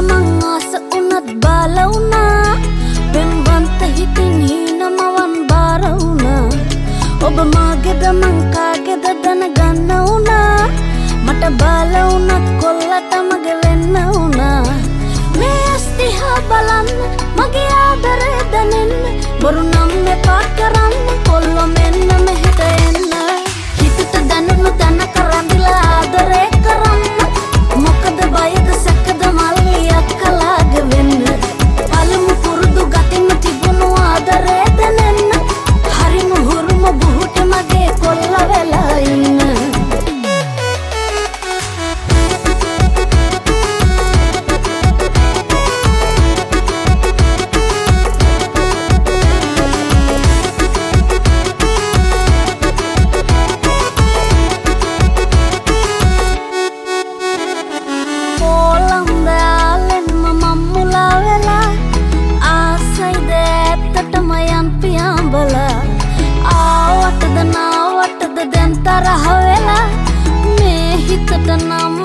මං ආස උනත් බාල වුණා වෙන්වන්ත හිතින් හීනමවන් බාර වුණා ඔබ මාගේද මං කාගේද දැනගන්න වුණා මට බාල වුණත් කොල්ලට මගේ වෙන්න වුණා මේ ඇස් දිහා බලන්න මගේ ආදරේ දැනෙන්න බොරු නම් එපා කරන්න කොල්ලෝ මෙන්න මෙහෙට එන්න හිතට දැනුණු තැන කරන්දිලා ආදරේ කරන්න මොකද බයද සැකද මල්ලියක් කලාග වෙන්න පළමු පුරුදු ගතින් තිබුණු ආදරේ දැනෙන්න හරිම හුරුම බුහුට මගේ කොල්ල වෙලා ඉන්න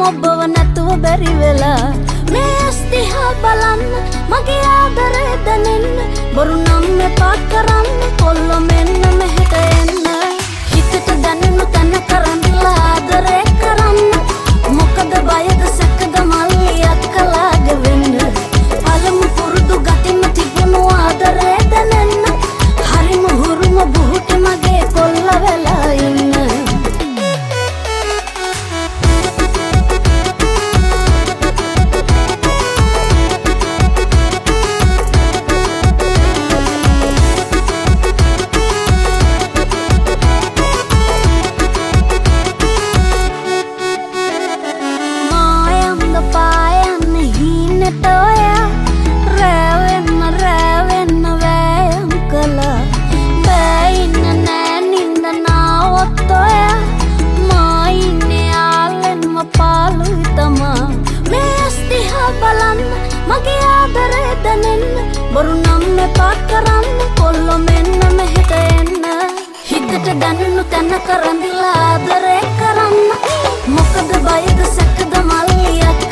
ඔබව නැතුව බැරි වෙලා මේ ඇස් දිහා බලන්න මගේ ආදරේ දැනෙන්න බොරු නම් එපා කරන්න කොල්ලෝ මෙන්න මෙහෙට එන්න හිතට දැනුණු තැන කරන්දිලා ආදරේ කරන්න මොකද බයද සැකද මල්ලියක් කලාග වෙන්න පළමු පුරුදු ගතින් තිබුණු ආදරේ දැනෙන්න හරිම හුරුම බුහුට මගේ කොල්ල වෙලා ඉන්න මගේ ආදරේ දැනෙන්න බොරු නම් එපා කරන්න කොල්ලෝ මෙන්න මෙහෙට එන්න හිතට දැනුණු තැන කරන්දිලා ආදරේ කරන්න මොකද බයද සැකද මල්ලියක්